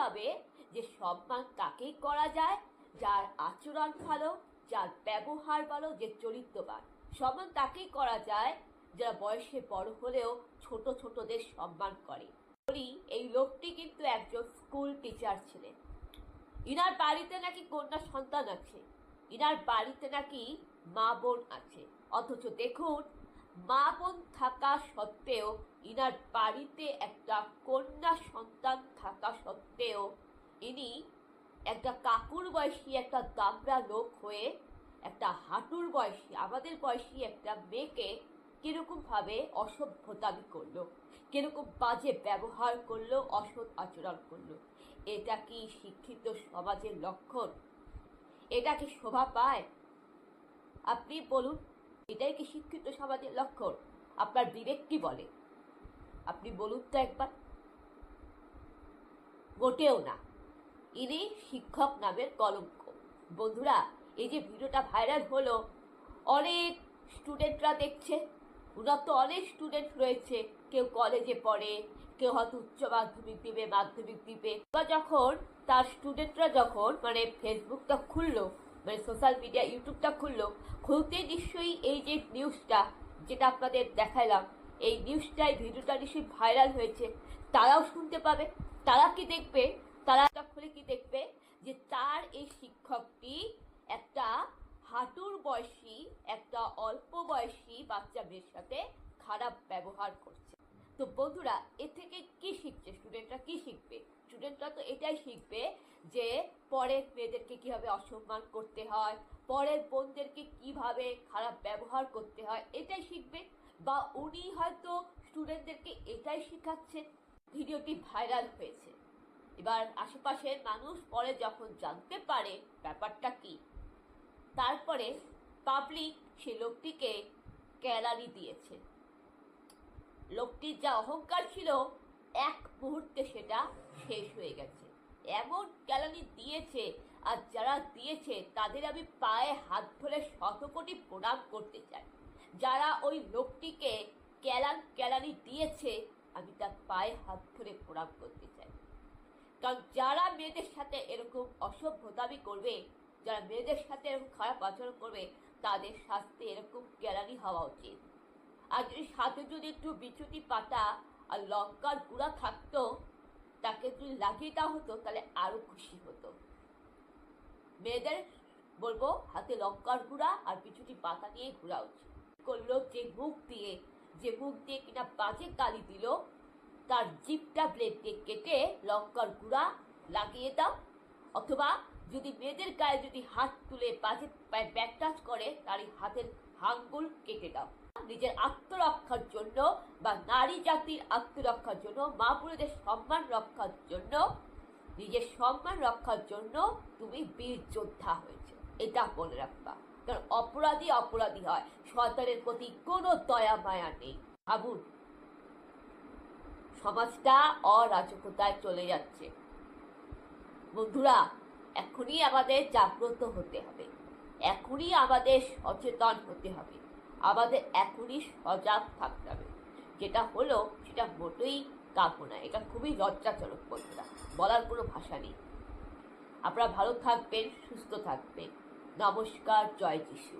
হবে যে সম্মান তাকেই করা যায় যার আচরণ ভালো, যার ব্যবহার ভালো, যে চরিত্রবান। সম্মান তাকেই করা যায় যারা বয়সে বড় হলেও ছোট ছোটদের সম্মান করে। বলি, এই লোকটি কিন্তু একজন স্কুল টিচার ছিলেন। ইনার বাড়িতে নাকি কন্যা সন্তান আছে, ইনার বাড়িতে নাকি মা বোন আছে, অথচ দেখুন মা বোন থাকা সত্ত্বেও ইনার বাড়িতে একটা কন্যা সন্তান থাকা সত্ত্বেও ইনি একটা কাকুর বয়সী, একটা দামড়া লোক হয়ে একটা হাঁটুর বয়সী, আমাদের বয়সী একটা মেয়েকে কিরকম ভাবে অসভ্যতামি করলো, কিরকম বাজে ব্যবহার করলো, অসৎ আচরণ করলো। এটা কি শিক্ষিত সমাজের লক্ষণ? এটা কি শোভা পায়? আপনি বলুন, এটাই কি শিক্ষিত সমাজের লক্ষণ? আপনার বিবেক কি বলে? আপনি বলুন তো একবার। মোটেও না। ইনি শিক্ষক নামের কলঙ্ক। বন্ধুরা, এই যে ভিডিওটা ভাইরাল হলো, অনেক স্টুডেন্টরা দেখছে। ওনার তো অনেক স্টুডেন্ট রয়েছে, কেউ কলেজে পড়ে, কেউ হয়তো উচ্চ মাধ্যমিক দিবে, মাধ্যমিক দিবে। বা যখন তার স্টুডেন্টরা যখন ফেসবুকটা খুললো, সোশ্যাল মিডিয়া ইউটিউবটা খুলতে নিশ্চয়ই এই যে নিউজটা যেটা আপনাদের দেখালাম, এই নিউজটাই ভিডিওটা নিশ্চয়ই ভাইরাল হয়েছে, তারাও শুনতে পাবে। তারা কি দেখবে? তারা খুলে কি দেখবে যে তার এই শিক্ষকটি একটা হাঁটুর বয়সী, একটা অল্প বয়সী বাচ্চা মেয়ের সাথে খারাপ ব্যবহার করছে। তো বন্ধুরা, এ থেকে কি শিখছে স্টুডেন্টরা? কি শিখবে? স্টুডেন্টরা তো এটাই শিখবে যে পরের মেয়েদেরকে কিভাবে অসম্মান করতে হয়, পরের বোনদেরকে কিভাবে খারাপ ব্যবহার করতে হয়, এটাই শিখবে। বা উনি হয়তো স্টুডেন্টদেরকে এটাই শেখাচ্ছেন। ভিডিওটি ভাইরাল হয়েছে। এবার আশেপাশের মানুষ পরে যখন জানতে পারে ব্যাপারটা কি, তারপরে পাবলিক সে লোকটিকে কেলানি দিয়েছে। লোকটির যা অহংকার ছিল এক মুহূর্তে সেটা শেষ হয়ে গেছে। এমন কেলানি দিয়েছে, আর যারা দিয়েছে তাদের আমি পায়ে হাত ধরে শতকোটি প্রণাম করতে চাই। যারা ওই লোকটিকে কেলানি দিয়েছে, আমি তার পায়ে হাত ধরে প্রণাম করতে চাই। কারণ যারা মেয়েদের সাথে এরকম অসভ্যতামি করবে, যারা মেয়েদের সাথে এরকম খারাপ আচরণ করবে, তাদের শাস্তি এরকম কেলানি হওয়া উচিত। আর যদি সাথে যদি একটু বিচুটি পাতা আর লঙ্কার গুঁড়া থাকতো, তাকে যদি লাগিয়ে দেওয়া হতো, তাহলে আরো খুশি হতো। মেয়েদের বলবো, হাতে লঙ্কার গুঁড়া আর বিচুটি পাতা নিয়ে ঘোরা উচিত। করলো যে মুখ দিয়ে কিনা বাজে গালি দিল, তার জিভটা ব্লেড দিয়ে কেটে লঙ্কার গুঁড়া লাগিয়ে দাও। অথবা যদি মেয়েদের গায়ে যদি হাত তুলে বাজে ব্যাক টাচ করে, তার হাতের আঙ্গুল কেটে দাও। নিজের আত্মরক্ষার জন্য বা নারী জাতির আত্মরক্ষার জন্য, মা বোনেদের সম্মান রক্ষার জন্য, নিজের সম্মান রক্ষার জন্য তুমি বীর যোদ্ধা হয়েছে, এটা মনে রাখবা। কারণ অপরাধী হয়, সরকারের প্রতি কোনো দয়া মায়া নেই। ভাবুন, সমাজটা অরাজকতায় চলে যাচ্ছে। বন্ধুরা, এখনই আমাদের জাগ্রত হতে হবে, এখনই আমাদের সচেতন হতে হবে, আমাদের এখনই সজাগ থাকতে হবে। যেটা হলো সেটা মোটেই কাম্য না, এটা খুবই লজ্জাজনক। বন্ধুরা, বলার কোনো ভাষা নেই। আপনারা ভালো থাকবেন, সুস্থ থাকবেন। নমস্কার, জয় যিশু।